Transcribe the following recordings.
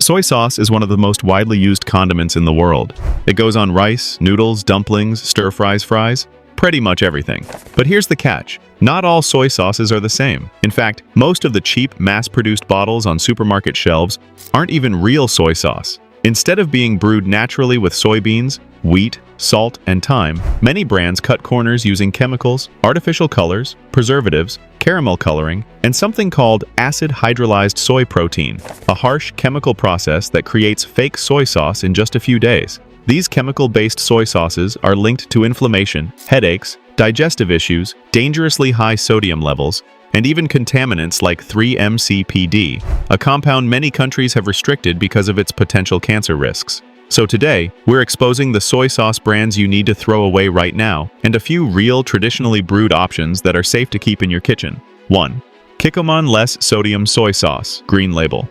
Soy sauce is one of the most widely used condiments in the world. It goes on rice, noodles, dumplings, stir-fries, fries, pretty much everything. But here's the catch. Not all soy sauces are the same. In fact, most of the cheap, mass-produced bottles on supermarket shelves aren't even real soy sauce. Instead of being brewed naturally with soybeans, wheat, salt, and thyme, many brands cut corners using chemicals, artificial colors, preservatives, caramel coloring, and something called acid hydrolyzed soy protein, a harsh chemical process that creates fake soy sauce in just a few days. These chemical-based soy sauces are linked to inflammation, headaches, digestive issues, dangerously high sodium levels, and even contaminants like 3-MCPD, a compound many countries have restricted because of its potential cancer risks. So today, we're exposing the soy sauce brands you need to throw away right now, and a few real, traditionally brewed options that are safe to keep in your kitchen. 1. Kikkoman Less Sodium Soy Sauce, Green Label.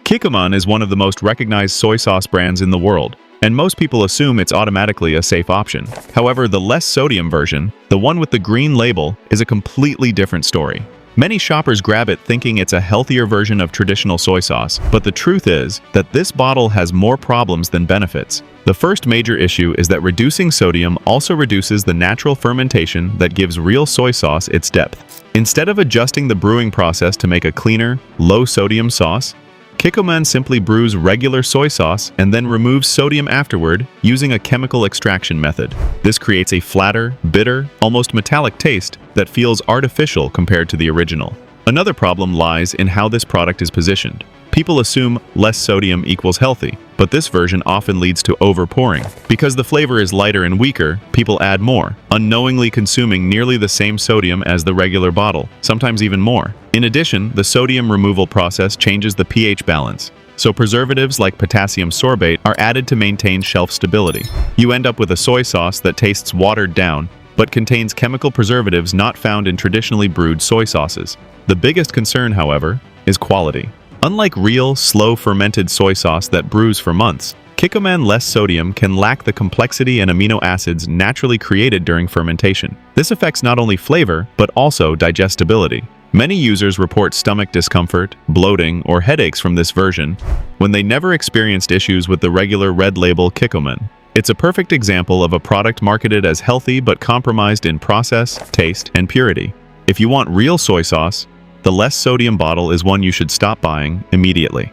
Kikkoman is one of the most recognized soy sauce brands in the world, and most people assume it's automatically a safe option. However, the less sodium version, the one with the green label, is a completely different story. Many shoppers grab it thinking it's a healthier version of traditional soy sauce, but the truth is that this bottle has more problems than benefits. The first major issue is that reducing sodium also reduces the natural fermentation that gives real soy sauce its depth. Instead of adjusting the brewing process to make a cleaner, low-sodium sauce, Kikkoman simply brews regular soy sauce and then removes sodium afterward using a chemical extraction method. This creates a flatter, bitter, almost metallic taste that feels artificial compared to the original. Another problem lies in how this product is positioned. People assume less sodium equals healthy, but this version often leads to over-pouring. Because the flavor is lighter and weaker, people add more, unknowingly consuming nearly the same sodium as the regular bottle, sometimes even more. In addition, the sodium removal process changes the pH balance, so preservatives like potassium sorbate are added to maintain shelf stability. You end up with a soy sauce that tastes watered down, but contains chemical preservatives not found in traditionally brewed soy sauces. The biggest concern, however, is quality. Unlike real, slow-fermented soy sauce that brews for months, Kikkoman Less Sodium can lack the complexity and amino acids naturally created during fermentation. This affects not only flavor, but also digestibility. Many users report stomach discomfort, bloating, or headaches from this version, when they never experienced issues with the regular red label Kikkoman. It's a perfect example of a product marketed as healthy but compromised in process, taste, and purity. If you want real soy sauce, the less sodium bottle is one you should stop buying immediately.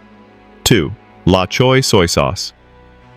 2. La Choy Soy Sauce.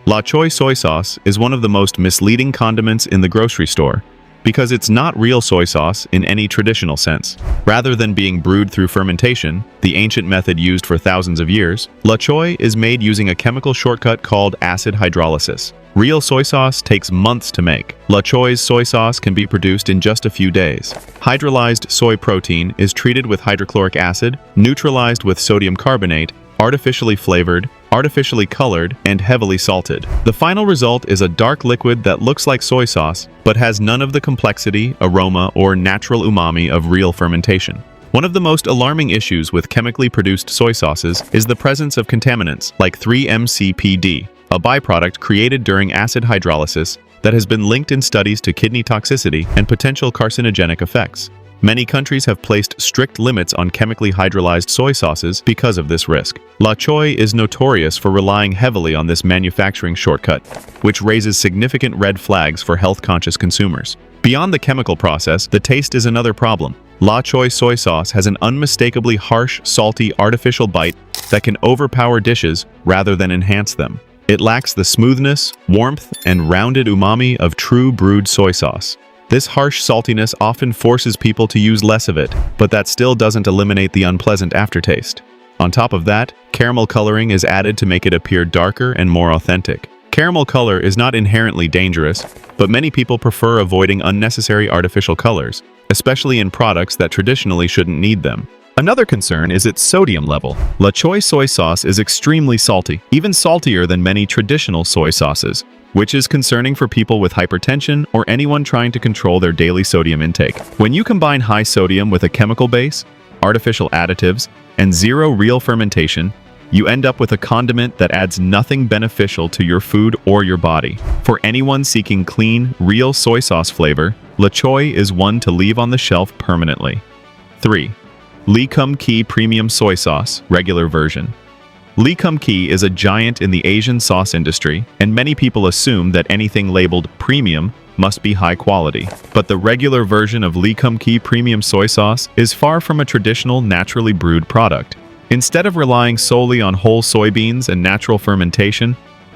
La Choy soy sauce is one of the most misleading condiments in the grocery store because it's not real soy sauce in any traditional sense. Rather than being brewed through fermentation, the ancient method used for thousands of years, La Choy is made using a chemical shortcut called acid hydrolysis. Real soy sauce takes months to make. La Choy's soy sauce can be produced in just a few days. Hydrolyzed soy protein is treated with hydrochloric acid, neutralized with sodium carbonate, artificially flavored, artificially colored, and heavily salted. The final result is a dark liquid that looks like soy sauce, but has none of the complexity, aroma, or natural umami of real fermentation. One of the most alarming issues with chemically produced soy sauces is the presence of contaminants like 3-MCPD, a byproduct created during acid hydrolysis that has been linked in studies to kidney toxicity and potential carcinogenic effects. Many countries have placed strict limits on chemically hydrolyzed soy sauces because of this risk. La Choy is notorious for relying heavily on this manufacturing shortcut, which raises significant red flags for health-conscious consumers. Beyond the chemical process, the taste is another problem. La Choy soy sauce has an unmistakably harsh, salty, artificial bite that can overpower dishes rather than enhance them. It lacks the smoothness, warmth, and rounded umami of true brewed soy sauce. This harsh saltiness often forces people to use less of it, but that still doesn't eliminate the unpleasant aftertaste. On top of that, caramel coloring is added to make it appear darker and more authentic. Caramel color is not inherently dangerous, but many people prefer avoiding unnecessary artificial colors, especially in products that traditionally shouldn't need them. Another concern is its sodium level. La Choy soy sauce is extremely salty, even saltier than many traditional soy sauces, which is concerning for people with hypertension or anyone trying to control their daily sodium intake. When you combine high sodium with a chemical base, artificial additives, and zero real fermentation, you end up with a condiment that adds nothing beneficial to your food or your body. For anyone seeking clean, real soy sauce flavor, La Choy is one to leave on the shelf permanently. 3. Lee Kum Kee Premium Soy Sauce, Regular Version. Lee Kum Kee is a giant in the Asian sauce industry, and many people assume that anything labeled premium must be high quality. But the regular version of Lee Kum Kee premium soy sauce is far from a traditional naturally brewed product. Instead of relying solely on whole soybeans and natural fermentation,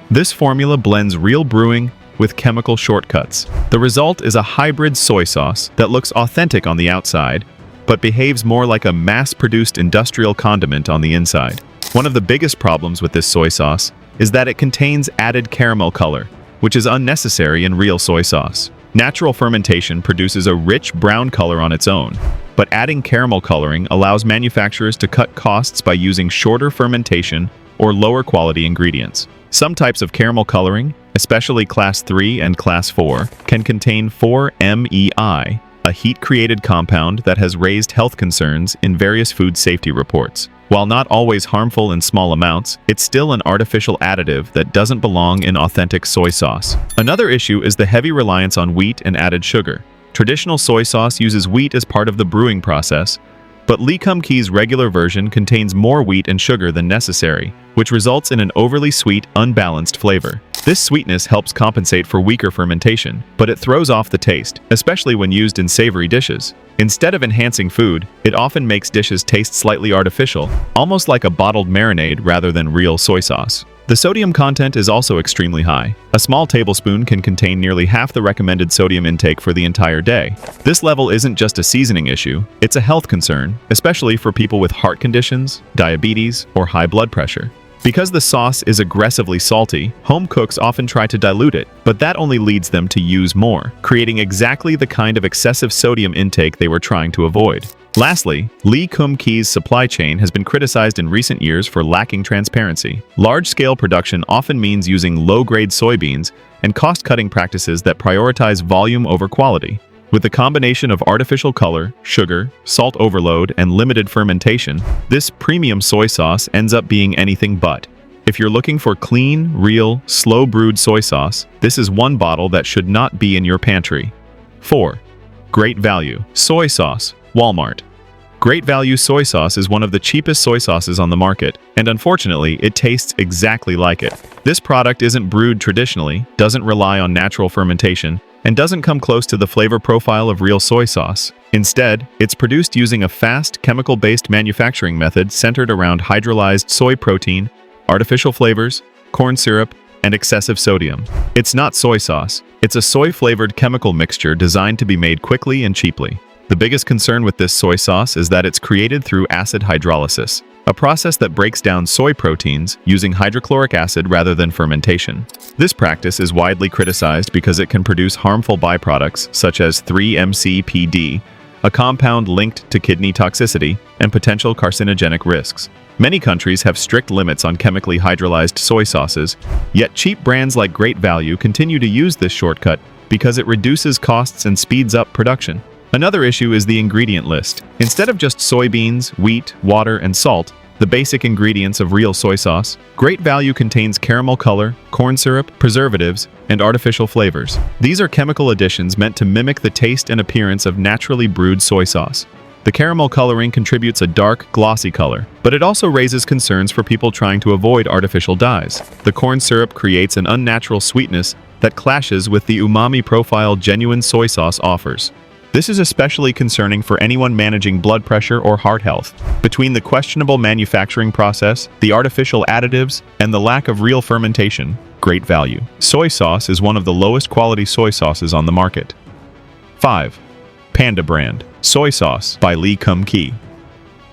this formula blends real brewing with chemical shortcuts. The result is a hybrid soy sauce that looks authentic on the outside, but behaves more like a mass-produced industrial condiment on the inside. One of the biggest problems with this soy sauce is that it contains added caramel color, which is unnecessary in real soy sauce. Natural fermentation produces a rich brown color on its own, but adding caramel coloring allows manufacturers to cut costs by using shorter fermentation or lower quality ingredients. Some types of caramel coloring, especially Class 3 and Class 4, can contain 4-MEI, a heat-created compound that has raised health concerns in various food safety reports. While not always harmful in small amounts, it's still an artificial additive that doesn't belong in authentic soy sauce. Another issue is the heavy reliance on wheat and added sugar. Traditional soy sauce uses wheat as part of the brewing process, but Lee Kum Kee's regular version contains more wheat and sugar than necessary, which results in an overly sweet, unbalanced flavor. This sweetness helps compensate for weaker fermentation, but it throws off the taste, especially when used in savory dishes. Instead of enhancing food, it often makes dishes taste slightly artificial, almost like a bottled marinade rather than real soy sauce. The sodium content is also extremely high. A small tablespoon can contain nearly half the recommended sodium intake for the entire day. This level isn't just a seasoning issue, it's a health concern, especially for people with heart conditions, diabetes, or high blood pressure. Because the sauce is aggressively salty, home cooks often try to dilute it, but that only leads them to use more, creating exactly the kind of excessive sodium intake they were trying to avoid. Lastly, Lee Kum Kee's supply chain has been criticized in recent years for lacking transparency. Large-scale production often means using low-grade soybeans and cost-cutting practices that prioritize volume over quality. With the combination of artificial color, sugar, salt overload, and limited fermentation, this premium soy sauce ends up being anything but. If you're looking for clean, real, slow-brewed soy sauce, this is one bottle that should not be in your pantry. 4. Great value. Soy sauce. Walmart. Great value soy sauce is one of the cheapest soy sauces on the market, and unfortunately, it tastes exactly like it. This product isn't brewed traditionally, doesn't rely on natural fermentation, and doesn't come close to the flavor profile of real soy sauce. Instead, it's produced using a fast, chemical-based manufacturing method centered around hydrolyzed soy protein, artificial flavors, corn syrup, and excessive sodium. It's not soy sauce. It's a soy-flavored chemical mixture designed to be made quickly and cheaply. The biggest concern with this soy sauce is that it's created through acid hydrolysis, a process that breaks down soy proteins using hydrochloric acid rather than fermentation. This practice is widely criticized because it can produce harmful byproducts such as 3-MCPD, a compound linked to kidney toxicity and potential carcinogenic risks. Many countries have strict limits on chemically hydrolyzed soy sauces, yet cheap brands like Great Value continue to use this shortcut because it reduces costs and speeds up production. Another issue is the ingredient list. Instead of just soybeans, wheat, water, and salt, the basic ingredients of real soy sauce, Great Value contains caramel color, corn syrup, preservatives, and artificial flavors. These are chemical additions meant to mimic the taste and appearance of naturally brewed soy sauce. The caramel coloring contributes a dark, glossy color, but it also raises concerns for people trying to avoid artificial dyes. The corn syrup creates an unnatural sweetness that clashes with the umami profile genuine soy sauce offers. This is especially concerning for anyone managing blood pressure or heart health. Between the questionable manufacturing process, the artificial additives, and the lack of real fermentation, Great Value soy sauce is one of the lowest quality soy sauces on the market. 5. Panda brand soy sauce by Lee Kum Kee.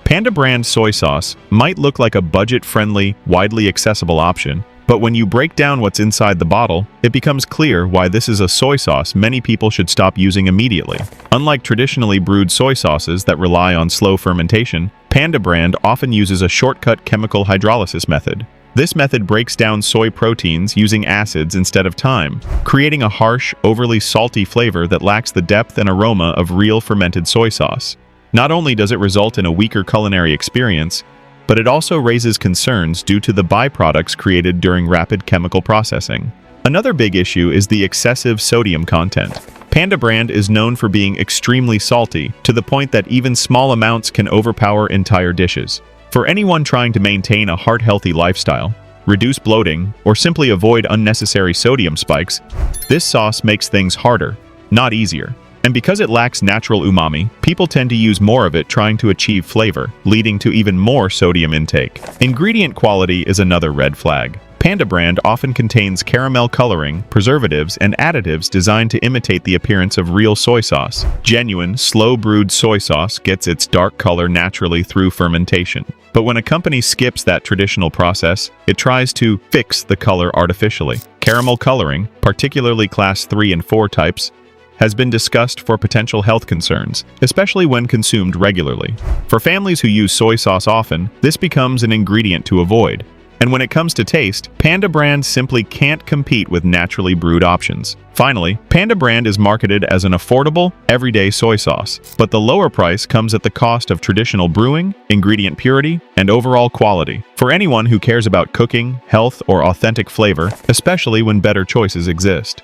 Panda brand soy sauce might look like a budget-friendly, widely accessible option, but when you break down what's inside the bottle, it becomes clear why this is a soy sauce many people should stop using immediately. Unlike traditionally brewed soy sauces that rely on slow fermentation, Panda brand often uses a shortcut chemical hydrolysis method. This method breaks down soy proteins using acids instead of thyme, creating a harsh, overly salty flavor that lacks the depth and aroma of real fermented soy sauce. Not only does it result in a weaker culinary experience, but it also raises concerns due to the byproducts created during rapid chemical processing. Another big issue is the excessive sodium content. Panda brand is known for being extremely salty, to the point that even small amounts can overpower entire dishes. For anyone trying to maintain a heart-healthy lifestyle, reduce bloating, or simply avoid unnecessary sodium spikes, this sauce makes things harder, not easier. And because it lacks natural umami, people tend to use more of it trying to achieve flavor, leading to even more sodium intake. Ingredient quality is another red flag. Panda brand often contains caramel coloring, preservatives, and additives designed to imitate the appearance of real soy sauce. Genuine, slow-brewed soy sauce gets its dark color naturally through fermentation. But when a company skips that traditional process, it tries to fix the color artificially. Caramel coloring, particularly class 3 and 4 types, has been discussed for potential health concerns, especially when consumed regularly. For families who use soy sauce often, this becomes an ingredient to avoid. And when it comes to taste, Panda brand simply can't compete with naturally brewed options. Finally, Panda brand is marketed as an affordable, everyday soy sauce, but the lower price comes at the cost of traditional brewing, ingredient purity, and overall quality. For anyone who cares about cooking, health, or authentic flavor, especially when better choices exist.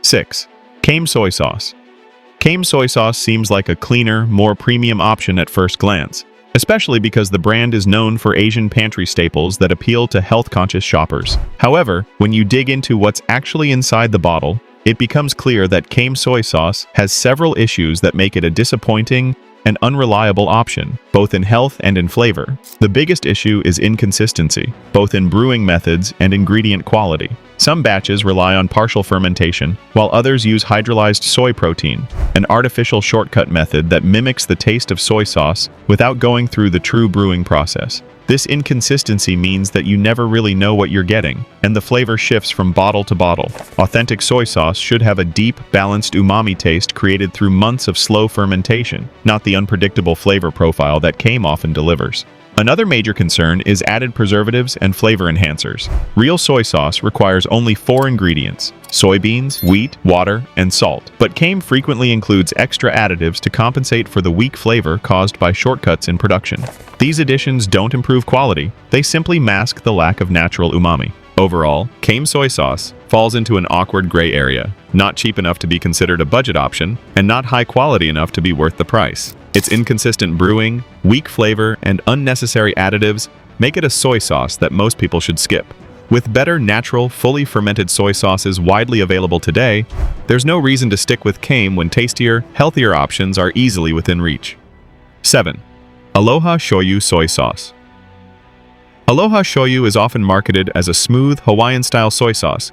6. Choy soy sauce. Choy soy sauce seems like a cleaner, more premium option at first glance, especially because the brand is known for Asian pantry staples that appeal to health-conscious shoppers. However, when you dig into what's actually inside the bottle, it becomes clear that Choy soy sauce has several issues that make it a disappointing and unreliable option, both in health and in flavor. The biggest issue is inconsistency, both in brewing methods and ingredient quality. Some batches rely on partial fermentation, while others use hydrolyzed soy protein, an artificial shortcut method that mimics the taste of soy sauce without going through the true brewing process. This inconsistency means that you never really know what you're getting, and the flavor shifts from bottle to bottle. Authentic soy sauce should have a deep, balanced umami taste created through months of slow fermentation, not the unpredictable flavor profile that Choy often delivers. Another major concern is added preservatives and flavor enhancers. Real soy sauce requires only 4 ingredients: soybeans, wheat, water, and salt. But Choy frequently includes extra additives to compensate for the weak flavor caused by shortcuts in production. These additions don't improve quality, they simply mask the lack of natural umami. Overall, Choy soy sauce falls into an awkward gray area, not cheap enough to be considered a budget option, and not high quality enough to be worth the price. Its inconsistent brewing, weak flavor, and unnecessary additives make it a soy sauce that most people should skip. With better, natural, fully fermented soy sauces widely available today, there's no reason to stick with Choy when tastier, healthier options are easily within reach. 7. Aloha Shoyu soy sauce. Aloha Shoyu is often marketed as a smooth, Hawaiian-style soy sauce,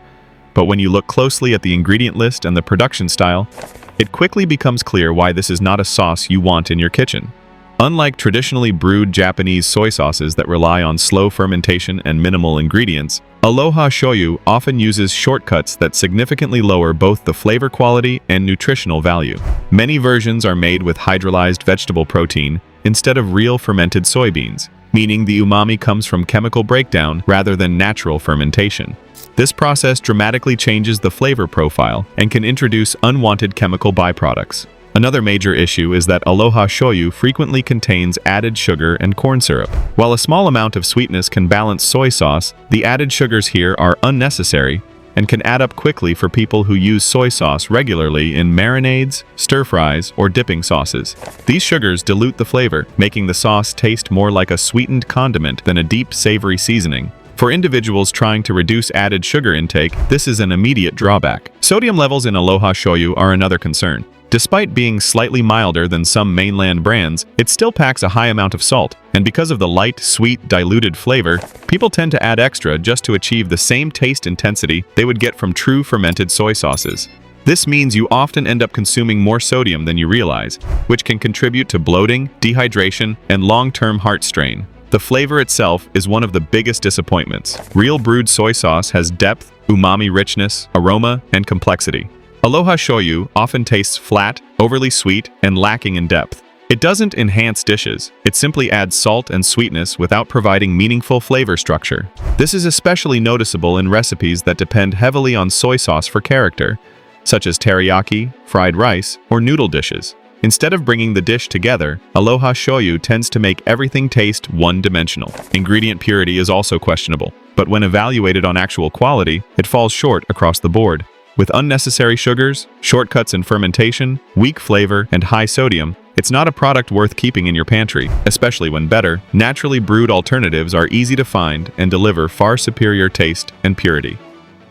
but when you look closely at the ingredient list and the production style, it quickly becomes clear why this is not a sauce you want in your kitchen. Unlike traditionally brewed Japanese soy sauces that rely on slow fermentation and minimal ingredients, Aloha Shoyu often uses shortcuts that significantly lower both the flavor quality and nutritional value. Many versions are made with hydrolyzed vegetable protein instead of real fermented soybeans, meaning the umami comes from chemical breakdown rather than natural fermentation. This process dramatically changes the flavor profile and can introduce unwanted chemical byproducts. Another major issue is that Aloha Shoyu frequently contains added sugar and corn syrup. While a small amount of sweetness can balance soy sauce, the added sugars here are unnecessary and can add up quickly for people who use soy sauce regularly in marinades, stir-fries, or dipping sauces. These sugars dilute the flavor, making the sauce taste more like a sweetened condiment than a deep, savory seasoning. For individuals trying to reduce added sugar intake, this is an immediate drawback. Sodium levels in Aloha Shoyu are another concern. Despite being slightly milder than some mainland brands, it still packs a high amount of salt, and because of the light, sweet, diluted flavor, people tend to add extra just to achieve the same taste intensity they would get from true fermented soy sauces. This means you often end up consuming more sodium than you realize, which can contribute to bloating, dehydration, and long-term heart strain. The flavor itself is one of the biggest disappointments. Real brewed soy sauce has depth, umami richness, aroma, and complexity. Aloha Shoyu often tastes flat, overly sweet, and lacking in depth. It doesn't enhance dishes, it simply adds salt and sweetness without providing meaningful flavor structure. This is especially noticeable in recipes that depend heavily on soy sauce for character, such as teriyaki, fried rice, or noodle dishes. Instead of bringing the dish together, Aloha Shoyu tends to make everything taste one-dimensional. Ingredient purity is also questionable, but when evaluated on actual quality, it falls short across the board. With unnecessary sugars, shortcuts in fermentation, weak flavor, and high sodium, It's not a product worth keeping in your pantry, especially when better, naturally brewed alternatives are easy to find and deliver far superior taste and purity.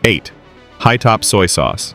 8. High-top soy sauce.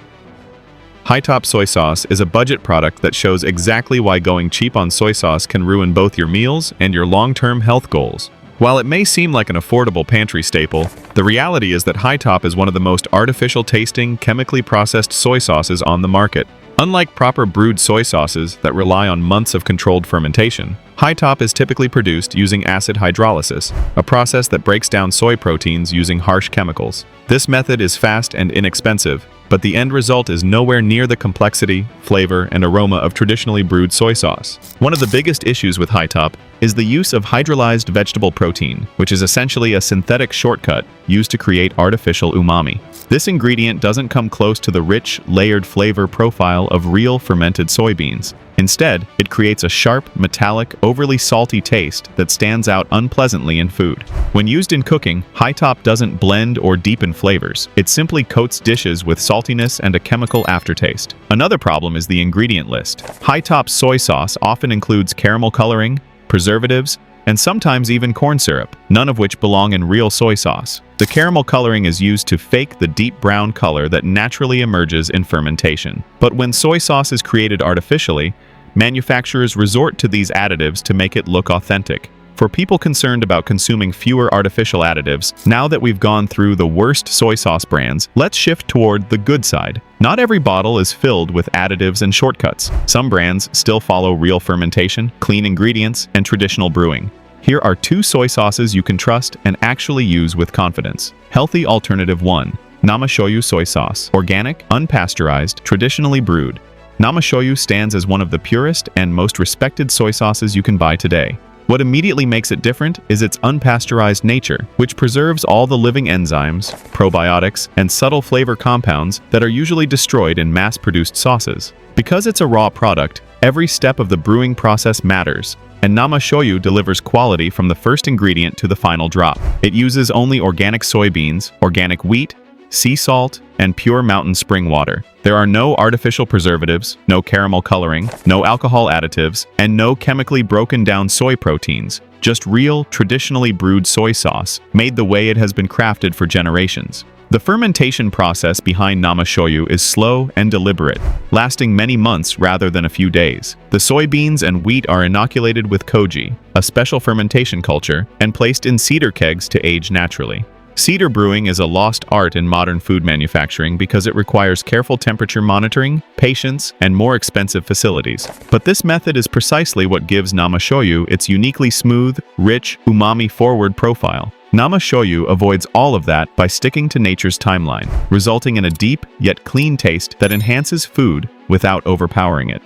High-top soy sauce is a budget product that shows exactly why going cheap on soy sauce can ruin both your meals and your long-term health goals. While it may seem like an affordable pantry staple, the reality is that high-top is one of the most artificial-tasting, chemically processed soy sauces on the market. Unlike proper brewed soy sauces that rely on months of controlled fermentation, high-top is typically produced using acid hydrolysis, a process that breaks down soy proteins using harsh chemicals. This method is fast and inexpensive, but the end result is nowhere near the complexity, flavor, and aroma of traditionally brewed soy sauce. One of the biggest issues with high-top is the use of hydrolyzed vegetable protein, which is essentially a synthetic shortcut used to create artificial umami. This ingredient doesn't come close to the rich, layered flavor profile of real fermented soybeans. Instead, it creates a sharp, metallic, overly salty taste that stands out unpleasantly in food. When used in cooking, high-top doesn't blend or deepen flavors. It simply coats dishes with saltiness and a chemical aftertaste. Another problem is the ingredient list. High-top soy sauce often includes caramel coloring, preservatives, and sometimes even corn syrup, none of which belong in real soy sauce. The caramel coloring is used to fake the deep brown color that naturally emerges in fermentation. But when soy sauce is created artificially, manufacturers resort to these additives to make it look authentic. For people concerned about consuming fewer artificial additives, now that we've gone through the worst soy sauce brands, let's shift toward the good side. Not every bottle is filled with additives and shortcuts. Some brands still follow real fermentation, clean ingredients, and traditional brewing. Here are 2 soy sauces you can trust and actually use with confidence. Healthy Alternative 1. Namashoyu Soy Sauce. Organic, unpasteurized, traditionally brewed. Namashoyu stands as one of the purest and most respected soy sauces you can buy today. What immediately makes it different is its unpasteurized nature, which preserves all the living enzymes, probiotics, and subtle flavor compounds that are usually destroyed in mass-produced sauces. Because it's a raw product, every step of the brewing process matters, and Namashoyu delivers quality from the first ingredient to the final drop. It uses only organic soybeans, organic wheat, sea salt, and pure mountain spring water. There are no artificial preservatives, no caramel coloring, no alcohol additives, and no chemically broken down soy proteins. Just real, traditionally brewed soy sauce, made the way it has been crafted for generations. The fermentation process behind Namashoyu is slow and deliberate, lasting many months rather than a few days. The soybeans and wheat are inoculated with koji, a special fermentation culture, and placed in cedar kegs to age naturally. Cedar brewing is a lost art in modern food manufacturing because it requires careful temperature monitoring, patience, and more expensive facilities. But this method is precisely what gives Namashoyu its uniquely smooth, rich, umami-forward profile. Namashoyu avoids all of that by sticking to nature's timeline, resulting in a deep yet clean taste that enhances food without overpowering it.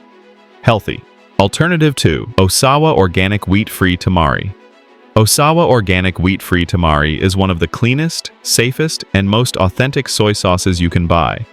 Healthy. Alternative 2. Osawa Organic Wheat-Free Tamari. Osawa Organic Wheat-Free Tamari is one of the cleanest, safest, and most authentic soy sauces you can buy,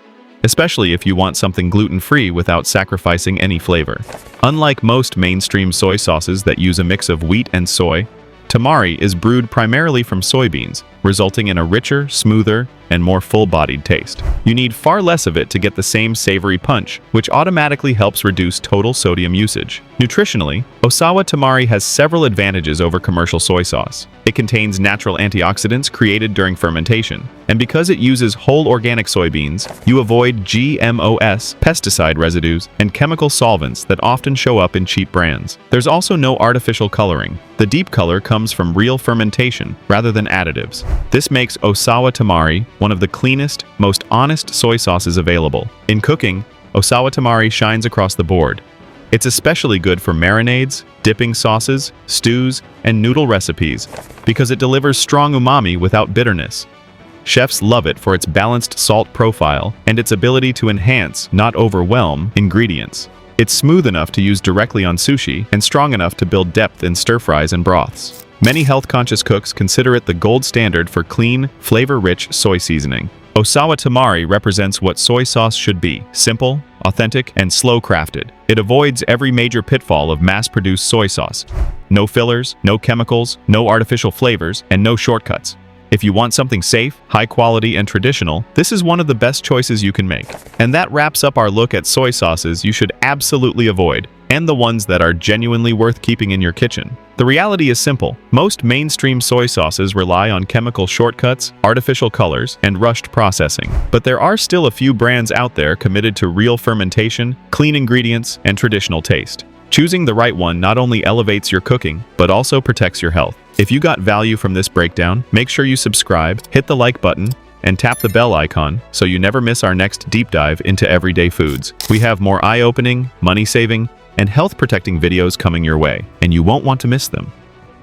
especially if you want something gluten-free without sacrificing any flavor. Unlike most mainstream soy sauces that use a mix of wheat and soy, Tamari is brewed primarily from soybeans, resulting in a richer, smoother, and more full-bodied taste. You need far less of it to get the same savory punch, which automatically helps reduce total sodium usage. Nutritionally, Osawa Tamari has several advantages over commercial soy sauce. It contains natural antioxidants created during fermentation, and because it uses whole organic soybeans, you avoid GMOs, pesticide residues, and chemical solvents that often show up in cheap brands. There's also no artificial coloring. The deep color comes from real fermentation rather than additives. This makes Osawa Tamari one of the cleanest, most honest soy sauces available. In cooking, Osawa Tamari shines across the board. It's especially good for marinades, dipping sauces, stews, and noodle recipes because it delivers strong umami without bitterness. Chefs love it for its balanced salt profile and its ability to enhance, not overwhelm, ingredients. It's smooth enough to use directly on sushi and strong enough to build depth in stir-fries and broths. Many health-conscious cooks consider it the gold standard for clean, flavor-rich soy seasoning. Osawa Tamari represents what soy sauce should be: simple, authentic, and slow-crafted. It avoids every major pitfall of mass-produced soy sauce. No fillers, no chemicals, no artificial flavors, and no shortcuts. If you want something safe, high quality, and traditional, this is one of the best choices you can make. And that wraps up our look at soy sauces you should absolutely avoid. and the ones that are genuinely worth keeping in your kitchen. The reality is simple. Most mainstream soy sauces rely on chemical shortcuts, artificial colors, and rushed processing. But there are still a few brands out there committed to real fermentation, clean ingredients, and traditional taste. Choosing the right one not only elevates your cooking, but also protects your health. If you got value from this breakdown, make sure you subscribe, hit the like button, and tap the bell icon so you never miss our next deep dive into everyday foods. We have more eye-opening, money-saving, and health-protecting videos coming your way, and you won't want to miss them.